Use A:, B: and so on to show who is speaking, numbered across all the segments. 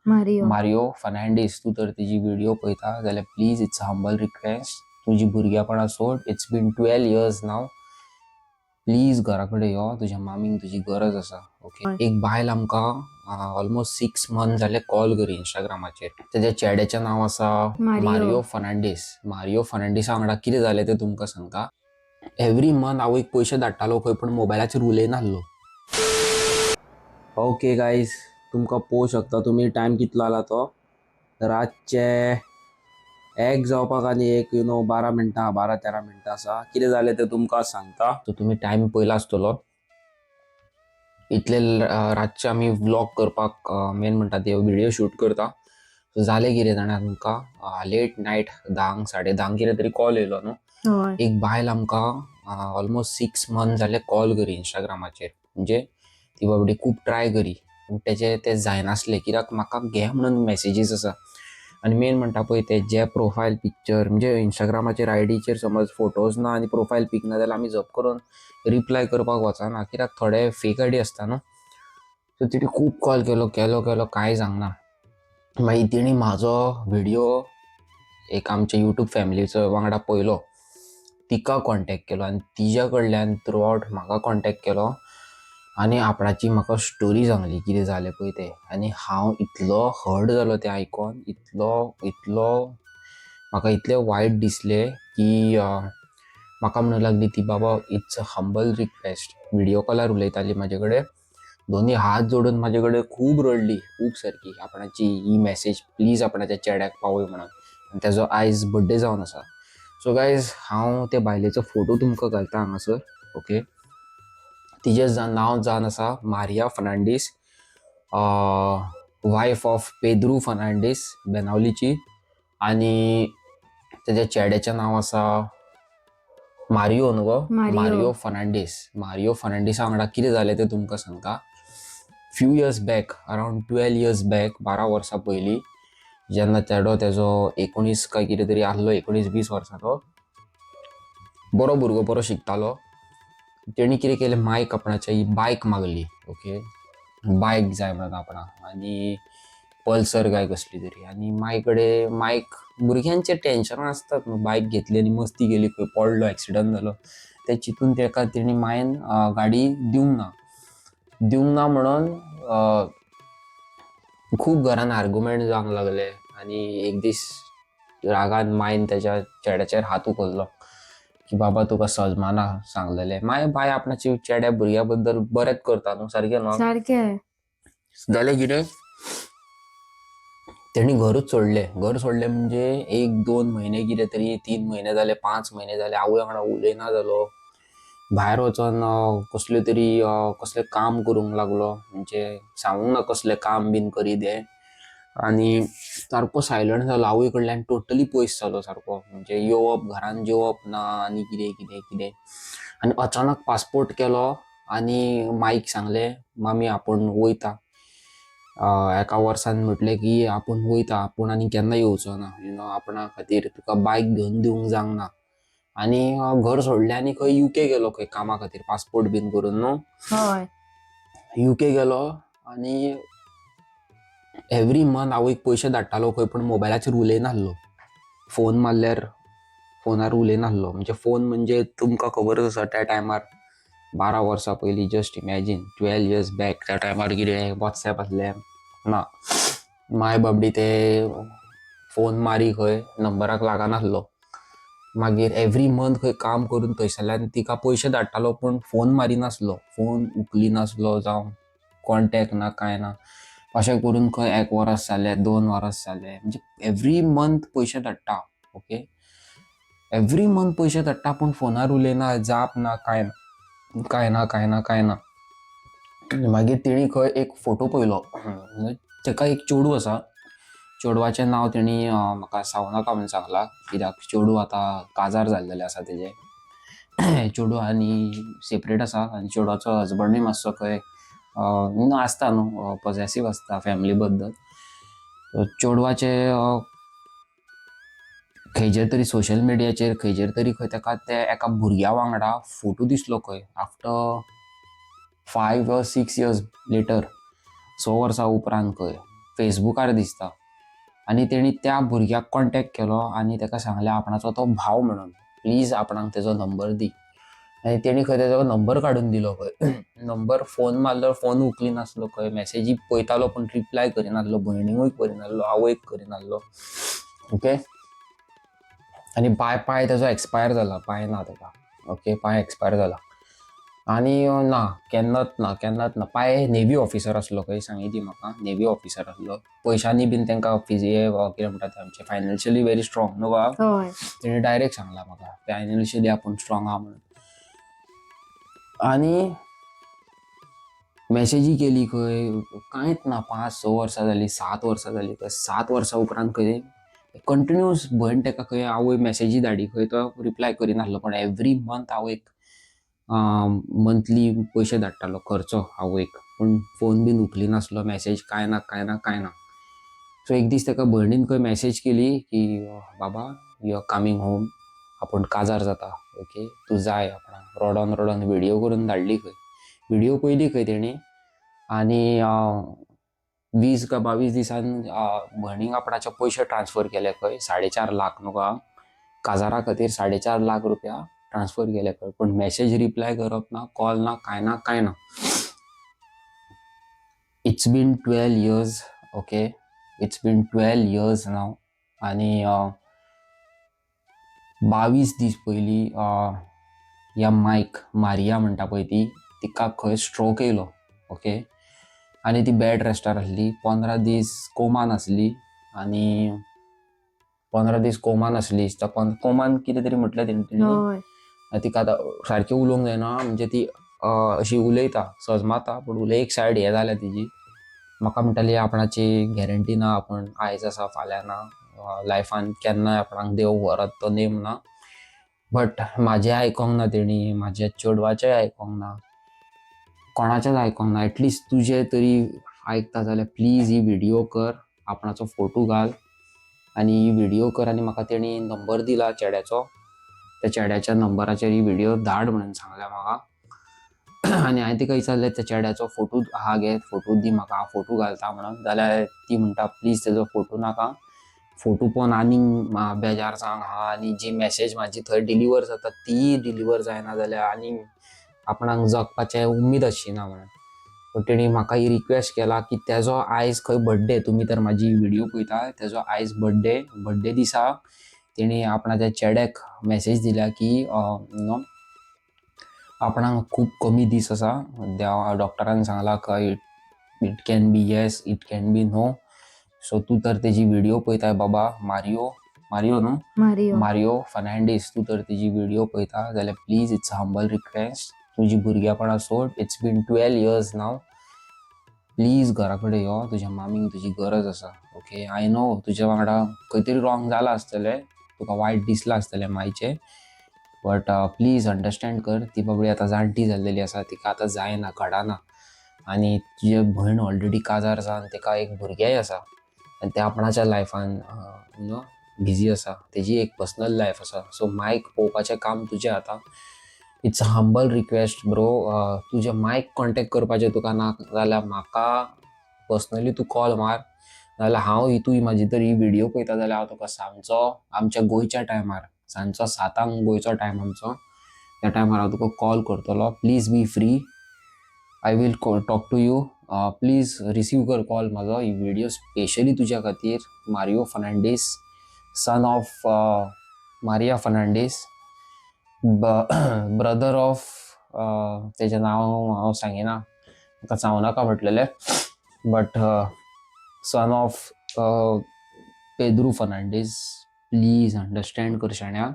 A: Mario Fernandes तू तर तिची video पळयता जाल्यार please it's a humble request तुझी भुरगेपणां सोड. इट्स बीन 12 years नाव. प्लीज घरा कडेन यो, तुज्या मामीक तुजी गरज आसा. ओके, एक बायल आमकां ऑलमोस्ट 6 months जाले कॉल करी इंस्टाग्रामाचेर. तेज्या चेड्याचें नांव आसा मारियो फर्नांडीस. मारियो फर्नांडीसा वांगडा कितें जालें तें तुमकां सांगता. एवरी मंथ हांव एक पयशे धाडटालो खंय पण मोबायलाचेर उलयनासलो. ओके गायज, तुमकां पळोवंक शकता तुमी टायम कितलो जाला तो. रातचे 1 जावपाक आनी एक 12 मिनटां 12-13 मिनटां आसा. कितें जालें तें तुमकां सांगता. सो तुमी टायम पळयला आसतलो. इतले रातचे आमी व्लॉग करपाक मेन म्हणटा ते व्हिडिओ शूट करता. सो जालें कितें जाणा तुमकां लेट नायट 10 10:30 कितें तरी कॉल येयलो न्हू. एक बायल आमकां ऑलमोस्ट 6 months जाले कॉल करी इंस्टाग्रामाचेर. म्हणजे ती बाबडी खूब ट्राय करी पूण तेजें तें जायनासलें कित्याक म्हाका घे म्हणून मॅसेजीस आसा. आनी मेन म्हणटा पळय ते जे प्रोफायल पिक्चर म्हणजे इंस्टाग्रामाचेर आयडीचेर समज फोटोज ना आनी प्रोफायल पीक ना जाल्यार आमी झप करून रिप्लाय करपाक वचना कित्याक थोडे फेक आयडी आसता न्हू. सो तिणी खूब कॉल केलो कांय जावना. मागीर तिणी म्हाजो व्हिडिओ एक आमच्या यूट्यूब फॅमिलीचो वांगडा पळयलो. तिका कॉन्टॅक्ट केलो आनी तिच्या कडल्यान थ्रू आउट म्हाका कॉन्टॅक्ट केलो आनी आपणाची म्हाका स्टोरी सांगली कितें जालें पळय तें. आनी हांव इतलो हर्ट जालो तें आयकोन, इतलो म्हाका इतलें वायट दिसलें की म्हाका म्हणूंक लागली ती बाबा it's a humble request. Video collar उलयताली म्हाजे कडेन, दोनी हात जोडून म्हाजे कडेन खूब रडली खूब सारकी. आपणाची ही मॅसेज प्लीज आपणाच्या चेड्याक पावय म्हणून. आनी तेजो आयज बर्थडे जावन आसा. सो गायज हांव ते बायलेचो फोटो तुमकां घालता हांगासर. ओके, तिजें नांव जावन आसा मारिया फर्नांडीस, वायफ ऑफ पेद्रू फर्नांडीस बेनावलीची. आनी तेज्या चेड्याचें नांव आसा मारियो न्हू गो, मारियो फर्नांडीस. मारियो फर्नांडीसा वांगडा कितें जालें तें तुमकां सांगता. Few years back, around 12 years back, 12 वर्सां पयलीं, जेन्ना चेडो तेजो 19 काय कितें तरी आहलो, 19-20 वर्सांचो, बरो भुरगो बरो शिकतालो. तेणी कितें केलें, मायक आपणाच्या ही बायक मागली. ओके, बायक जाय म्हणून आपणाक आनी पल्सर काय कसली तरी. आनी माय कडेन मायक भुरग्यांचें टेन्शन आसतात न्हू, बायक घेतली आनी मस्ती केली, खंय पडलो, एक्सिडंट जालो ते चिंतून तेका तेणी मायन गाडी दिवंक ना म्हणून खूब घरान आर्ग्युमेंट जावंक लागले. आनी एक दीस रागान मायन तेज्या चेड्याचेर हात उखललो की बाबा तुका सजमाना सांगलेलें. माय बाय आपणाची चेड्या भुरग्या बद्दल बरेंच करता न्हू, सारकें न्हू. जालें कितें, तेणी घरूच सोडलें. घर सोडलें म्हणजे 1-2 म्हयने कितें तरी, 3 म्हयने जाले, 5 म्हयने जाले आवय वांगडा उलयना जालो. भायर वचोन कसलें काम करूंक लागलो. म्हणजे सांगूंक ना कसलें काम बीन करी दे. आनी सारको सायलंट जालो, आवय कडल्यान टोटली पयस जालो सारको. म्हणजे येवप, घरान जेवप ना आनी कितें. आनी अचानक पासपोर्ट केलो आनी माईक सांगलें मामी आपूण वयता. एका वर्सान म्हटलें की आपूण वयता, आपूण आनी केन्ना येवचो ना. आपणा खातीर तुका बायक घेवन दिवंक जावंक ना. आनी घर सोडलें आनी खंय युके गेलो, खंय कामा खातीर पासपोर्ट बीन करून न्हू. युके गेलो आनी एवरी मंथ हांव एक पयशे धाडटालो खंय पण मोबायलाचेर उलयनासलो. फोन मारल्यार फोनार उलयनासलो. म्हणजे फोन म्हणजे तुमकां खबरच आसा त्या टायमार 12 वर्सां पयलीं, जस्ट इमॅजीन 12 years बॅक, त्या टायमार कितें वॉट्सॅप आसलें ना. माय बाबडी ते फोन मारी खंय नंबराक लागनासलो. मागीर एवरी मंथ खंय काम करून थंयसरल्यान तिका पयशे धाडटालो पूण फोन मारिनासलो, फोन उखलिनासलो, जावं कॉन्टॅक्ट ना कांय ना. अशें करून खंय 1 वर्स जालें, 2 वर्स जालें. म्हणजे एवरी मंथ पयशे धाडटा. ओके, एवरी मंथ पयशे धाडटा पूण फोनार उलयना, जाप ना, कांय ना. मागीर तेणी खंय एक फोटो पळयलो. तेका एक चेडूं आसा. चेडवाचें नांव तेणी म्हाका सांगूं म्हणून सांगलां कित्याक चेडूं आतां काजार जाल्लेलें आसा तेजें. चेडूं आनी सेपरेट आसा आनी चेडवाचो हजबंडूय मातसो खंय आसता न्हू, पॉझेसिव्ह आसता फॅमिली बद्दल. चेडवाचें खंयचेर तरी सोशल मिडियाचेर खंयचेर तरी खंय तेका ते एका भुरग्या वांगडा फोटो दिसलो खंय आफ्टर 5 or 6 years लेटर, 6 वर्सां उपरांत खंय. फेसबुकार दिसता. आनी तेणी त्या भुरग्याक कॉन्टॅक्ट केलो आनी ताका सांगलें आपणाचो तो भाव म्हणून प्लीज आपणाक तेजो नंबर दी. आनी तेणी खंय तेजो नंबर काडून दिलो खंय. नंबर फोन मारलो फोन उखली नासलो खंय, मॅसेजी पळयतालो पूण रिप्लाय करिनासलो, भयणीकूय करिनासलो, आवयक करिनासलो. ओके. आनी पाय तेजो एक्सपायर जाला, पाय ना तेका. ओके, पाय एक्सपायर जाला. आनी ना केन्नाच ना. पाय नेव्ही ऑफिसर आसलो खंय, सांगी ती म्हाका नेव्ही ऑफिसर आसलो. पयशांनी बीन तांकां कितें म्हणटा तें आमचें फायनान्शियली व्हेरी स्ट्रॉंग न्हू बा. तेणी डायरेक्ट सांगला म्हाका फायनान्शियली आपूण स्ट्रॉंग आहा म्हणून. आनी मॅसेजी केली खंय, कांयच ना. 5-6 वर्सां जालीं, 7 वर्सां जालीं. 7 वर्सां उपरांत खंय कंटिन्यूअस भयण ताका खंय आवय मॅसेजी धाडी खंय, तो रिप्लाय करिनासलो. पूण एवरी मंथ आवयक मंथली पयशे धाडटालो खर्चो आवयक. पूण फोन बीन उखली नासलो, मॅसेज कांय ना. सो एक दीस ताका भयणीन खंय मॅसेज केली की बाबा यू आर कमिंग होम, आपूण काजार जाता. ओके, तूं जाय आपणाक. रडोन व्हिडिओ करून धाडली खंय. व्हिडिओ पयली खंय तेणी. आनी 20 का 22 दिसान भयणीक आपणाचे पयशे ट्रान्सफर केले खंय. 4.5 लाख न्हू काजारा खातीर 4.5 लाख रुपया ट्रान्सफर केले खंय. पूण मॅसेज रिप्लाय करप ना, कॉल ना, कांय ना. It's been 12 years. Okay, it's been 12 years नाव. आनी 22 दीस पयलीं ह्या मारिया म्हणटा पळय तिका खंय स्ट्रोक येयलो. ओके, आनी ती बॅड रेस्टार आसली. 15 दीस कोमान आसली. आनी 15 दीस कोमान आसली. कोमान कितें तरी म्हटलें तेणी. तिका आतां सारकें उलोवंक जायना, म्हणजे ती अशी उलयता, सजमाता, पूण एक सायड हें जाल्या तिजी. म्हाका म्हणटाली आपणाची गॅरंटी ना, आपूण आयज आसा फाल्यां ना, लायफान केन्नाय आपणाक देव व्हरत तो नेम ना. बट म्हाजें आयकोंक ना तेणी, म्हाज्या चेडवाचेंय आयकोंक ना, कोणाचेंच आयकोंक ना. एटलिस्ट तुजें तरी आयकता जाल्यार प्लीज ही व्हिडिओ कर, आपणाचो फोटो घाल आनी ही व्हिडिओ कर. आनी म्हाका तेणी नंबर दिला चेड्याचो. त्या चेड्याच्या नंबराचेर ही व्हिडिओ धाड म्हणून सांगल्या म्हाका. आनी हांवें तिका विचारलें त्या चेड्याचो फोटो आहा गे, फोटो दी म्हाका, हांव फोटो घालता म्हणून. जाल्यार ती म्हणटा प्लीज तेजो फोटो नाका, फोटो पळोवन आनीक बेजार जावंक आहा. आनी जी मॅसेज म्हाजी थंय डिलिव्हर जाता ती डिलिव्हर जायना जाल्यार आनीक आपणाक जगपाचें उमेद आसचीना म्हणून. पूण तेणी म्हाका ही रिक्वेस्ट केला की तेजो आयज खंय बर्थडे, तुमी तर म्हाजी व्हिडिओ पळयता, तेजो आयज बर्थडे दिसा तेणी आपणाच्या चेड्याक मॅसेज दिल्या की आपणाक खूब कमी दीस आसा. डॉक्टरान सांगला काय it can be yes, it can be no. So तूं तर तेजी व्हिडिओ पळयताय बाबा, मारियो फर्नांडीस, तूं तर तेजी व्हिडिओ पळयता जाल्यार please it's a humble request, तुजी भुरगेपणां सोड. इट्स बीन 12 years नाव. प्लीज घरा कडेन यो, तुज्या मामीक तुजी गरज आसा. ओके, आय नो तुज्या वांगडा खंय तरी रॉंग जालां आसतलें, तुका वायट दिसलां आसतलें मायचें, बट प्लीज अंडरस्टँड कर. ती बाबडी आतां जाणटी जाल्लेली आसा, तिका आतां जायना, घडना. आनी तुजी भयण ऑलरेडी काजार जावन तिका एक भुरगेंय आसा आनी तें आपणाच्या लायफान बिजी आसा. तेजी एक पर्सनल लायफ आसा. सो मायक पळोवपाचें काम तुजें आतां. It's a humble request bro. तुजें मायक कॉन्टॅक्ट करपाचें तुका ना जाल्यार म्हाका पर्सनली तूं कॉल मार, नाजाल्यार हांव तूं म्हाजी तर ही व्हिडिओ पळयता जाल्यार हांव तुका सांजचो आमच्या गोंयच्या टायमार, सांजचो 7 गोंयचो टायम आमचो, त्या टायमार हांव तुका कॉल करतलो. Please be free, I will talk to you. Please receive कर कॉल म्हाजो. ही व्हिडिओ स्पेशली तुज्या खातीर. Mario Fernandes, son of Maria Fernandes, brother of तेजें नांव हांव सांगिना, म्हाका चावनाका म्हटलेलें, but son of Pedru Fernandes. Please understand कर शाण्या.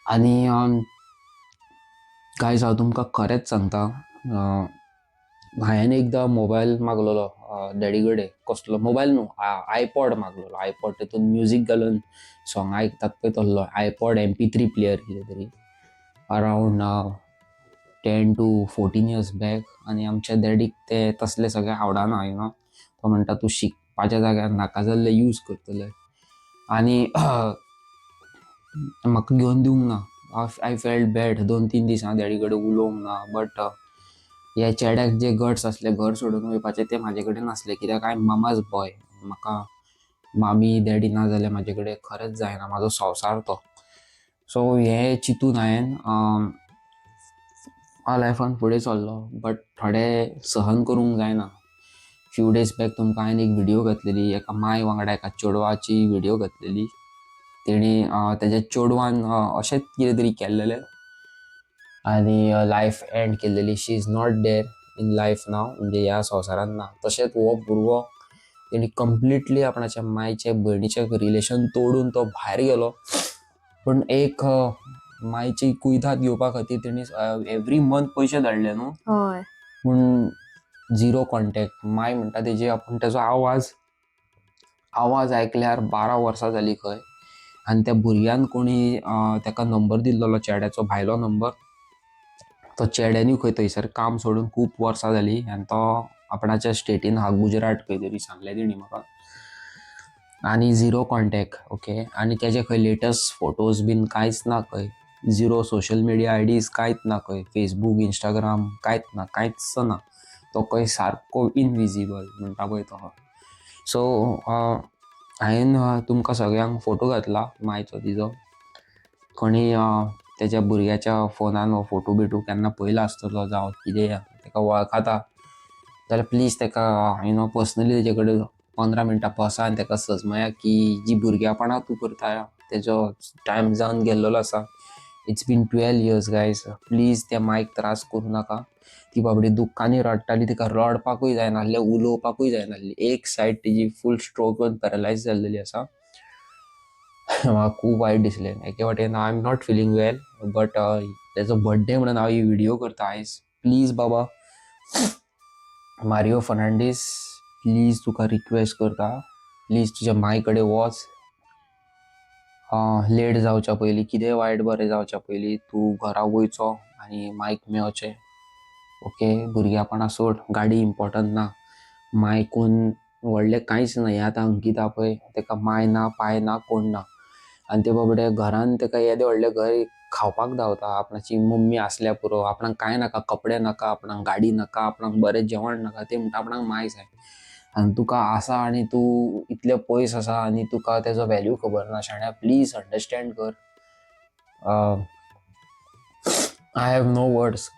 A: आनी गायज हांव तुमकां खरेंच सांगता, हांवें एकदां मोबायल मागलोलो डॅडी कडेन. कसलो मोबायल न्हू, आयपॉड मागलोलो. आयपॉड, तितून म्युजीक घालून सॉंग आयकतात पळय तसलो आयपॉड MP3 प्लेयर कितें तरी, अरावंड 10 to 14 years बॅक. आनी आमच्या डॅडीक ते तसले सगळें आवडना. तो म्हणटा तूं शिकपाच्या जाग्यार नाका जाल्ले यूज करतले. आनी म्हाका घेवन दिवंक ना. I felt bad. 2-3 दीस हांव डॅडी कडेन उलोवंक ना. बट हे चेड्याक जे गट्स असले घर सोडून वयपाचे ते म्हाजे कडेन नासले, कित्याक हांव मामाच बॉय. म्हाका मामी डॅडी ना जाल्यार म्हाजे कडेन खरेंच जायना, म्हाजो संवसार तो. सो हे चिंतून हांवें लायफान फुडें चल्लो, बट थोडें सहन करूंक जायना. फ्यू डेज बॅक तुमकां हांवें एक व्हिडिओ घातलेली, एका माय वांगडा एका चेडवाची व्हिडिओ घातलेली. तेणी तेज्या चेडवान अशेंच कितें तरी केल्लेलें आनी लायफ एंड केल्लेली. She is not there in life now, म्हणजे ह्या संवसारान ना. तशेंच हो भुरगो तेणी कंप्लिटली आपणाच्या मायचे भयणीचे रिलेशन तोडून तो भायर गेलो. पण एक मायची कुयदाद घेवपा खातीर तेणी एवरी मंथ पयशे धाडले न्हू,
B: हय
A: पूण झिरो कॉन्टॅक्ट. माय म्हणटा तेजी आपूण तेजो आवाज आयकल्यार 12 वर्सां जालीं खंय. आनी त्या भुरग्यान कोणी ताका नंबर दिल्लो चेड्याचो, भायलो नंबर. तो चेड्यांनी खंय थंयसर काम सोडून खूब वर्सां जालीं आनी तो आपणाच्या स्टेटीन आहा, गुजरात खंय तरी सांगलें तेणी म्हाका. आनी झिरो कॉन्टॅक्ट. ओके. आनी तेजे खंय लेटस्ट फोटोज बीन कांयच ना खंय. झिरो सोशल मिडिया आयडीज कांयच ना खंय. फेसबूक, इंस्टाग्राम कांयच ना. तो खंय सारको इनविजिबल म्हणटा पळय तो. सो हांवें तुमकां सगळ्यांक फोटो घातला मायचो तिजो. कोणी तेज्या भुरग्याच्या फोनान हो फोटो बिटो केन्ना पयलो आसतलो जावं कितें ताका वळखता जाल्यार प्लीज ताका पर्सनली तेजे कडेन 15 मिनटां बसा आनी ताका समजया की जी भुरग्यापणां तूं करता तेजो टायम जावन गेल्लो आसा. It's been 12 years guys. Please त्या मायक त्रास करूं नाका. ती बाबडी दुख्खांनी रडटाली, तिका रडपाकूय जायनासलें, उलोवपाकूय जायनासलें. एक सायड तिजी फूल स्ट्रोक येवन पॅरलायज जाल्लेली आसा. म्हाका खूब वायट दिसलें. एके वाटेन I am not feeling well, but तेजो बर्थडे म्हणून हांव ही व्हिडिओ करता आयज. प्लीज बाबा मारियो फर्नांडीस, प्लीज तुका रिक्वेस्ट करता, प्लीज तुज्या माय कडेन वच. लेट जावच्या पयलीं, कितें वायट बरें जावच्या पयलीं तूं घरा वयचो आनी मायक मेळचें. ओके. भुरग्यापणां सोड, गाडी इम्पॉर्टंट ना. मायकून व्हडलें कांयच ना. हें आतां अंकिता पळय, ताका माय ना, पाय ना, कोण ना. आनी ते बाबडे घरान ताका येदें व्हडलें घर खावपाक धांवता. आपणाची मम्मी आसल्या पुरो, आपणाक कांय नाका, कपडे नाका, आपणाक गाडी नाका, आपणाक बरें जेवण नाका. ते म्हणटा आपणाक माय जाय. आनी तुका आसा आनी तूं इतलें पयस आसा आनी तुका तेजो व्हॅल्यू खबर ना. शाण्या, प्लीज अंडरस्टँड कर. I have no words.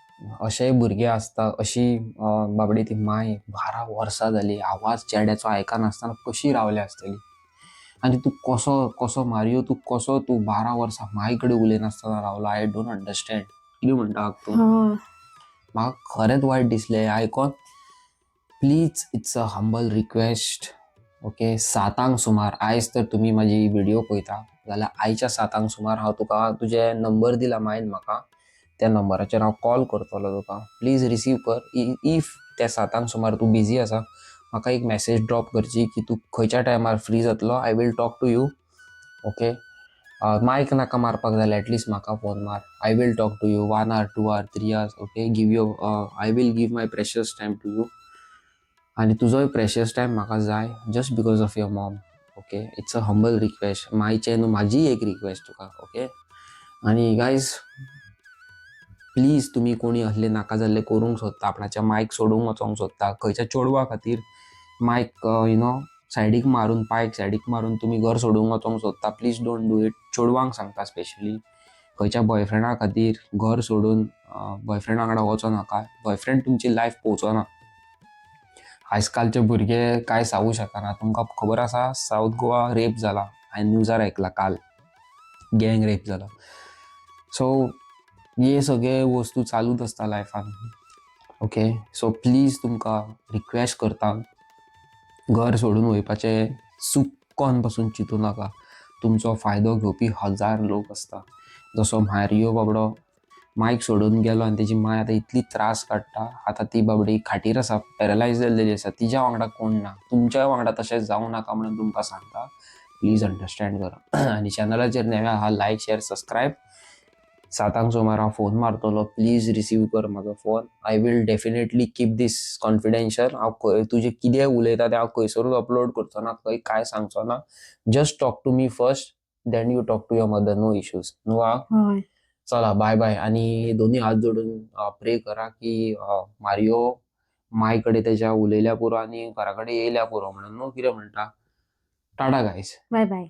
A: अशेय भुरगे आसता, अशी बाबडी ती माय 12 वर्सां जालीं, आवाज चेड्याचो आयकनासतना कशी रावली आसतली. आनी तूं कसो मारियो, तूं 12 वर्सां माय कडेन उलयनासतना रावलो. I don't understand. कितें म्हणटा तूं? म्हाका खरेंच वायट दिसलें आयकोन. Please, it's a humble request. Okay. 7 सुमार, आयज तर तुमी म्हाजी व्हिडिओ पळयता जाल्यार आयच्या 7 सुमार हांव तुका तुजे नंबर दिला मायन म्हाका. त्या नंबराचेर हांव कॉल करतलो तुका. प्लीज रिसीव कर. इफ त्या 7 सुमार तूं बिजी आसा, म्हाका एक मॅसेज ड्रॉप करची की तूं खंयच्या टायमार फ्री जातलो. I will talk to you. Okay. मायक नाका मारपाक जाल्यार एटलीस्ट म्हाका फोन मार. I will talk to you 1 hour, 2 hour, 3 hours. Okay. I will give my precious time to you. आनी तुजोय प्रेशियस टायम म्हाका जाय just because of your mom. Okay. It's a humble request. मायचें न्हू, म्हाजी एक रिक्वेस्ट तुका. ओके. आनी गायज, प्लीज तुमी कोणी असले नाका जाल्ले करूंक सोदता, आपणाच्या मायक सोडूंक वचोंक सोदता, खंयच्या चेडवा खातीर मायक सायडीक मारून, पायक सायडीक मारून तुमी घर सोडूंक वचोंक सोदता, प्लीज डोंट डू इट. चेडवांक सांगता स्पेशली. खंयच्या बॉयफ्रेंडा खातीर घर सोडून बॉयफ्रेंडा वांगडा वचो नाका. बॉयफ्रेंड तुमची लायफ पोवचोना. आयजकालचे भुरगे कांय सांगू शकना. तुमकां खबर आसा, सावथ गोवा रेप जाला. हांवें न्यूजार आयकला काल, गँग रेप जाला. सो हे सगळे वस्तू चालूच आसता लायफान. ओके. सो प्लीज तुमकां रिक्वेस्ट करता, घर सोडून वयपाचें चुक्कोन पासून चिंतू नाका. तुमचो फायदो घेवपी 1000 लोक आसता. जसो मारियो बाबडो मायक सोडून गेलो आनी तेजी माय आतां इतली त्रास काडटा. आतां ती बाबडी खाटीर आसा, पॅरलायज जाल्लेली आसा. तिच्या वांगडा कोण ना. तुमच्या वांगडा तशें जावं नाका म्हणून तुमकां सांगता. प्लीज अंडरस्टँड करा. आनी चॅनलाचेर नवे आहा, लायक, शेअर, सबस्क्रायब. 7 सुमार हांव फोन मारतलो. प्लीज रिसीव कर म्हाजो phone. I will definitely keep this confidential. हांव तुजें कितें उलयता तें हांव खंयसरूच अपलोड करचो ना, खंय कांय सांगचो ना. Just talk to me first, then you talk to your mother. No issues. न्हू. चला बाय बाय. आणि दोन्ही हात जोडून प्रे करा की मारिओ मायकडे त्याच्या उलयल्या पुरो आणि घराकडे येयल्या पुरो म्हणून न्हू कितें म्हणटा. Tata guys.
B: Bye bye.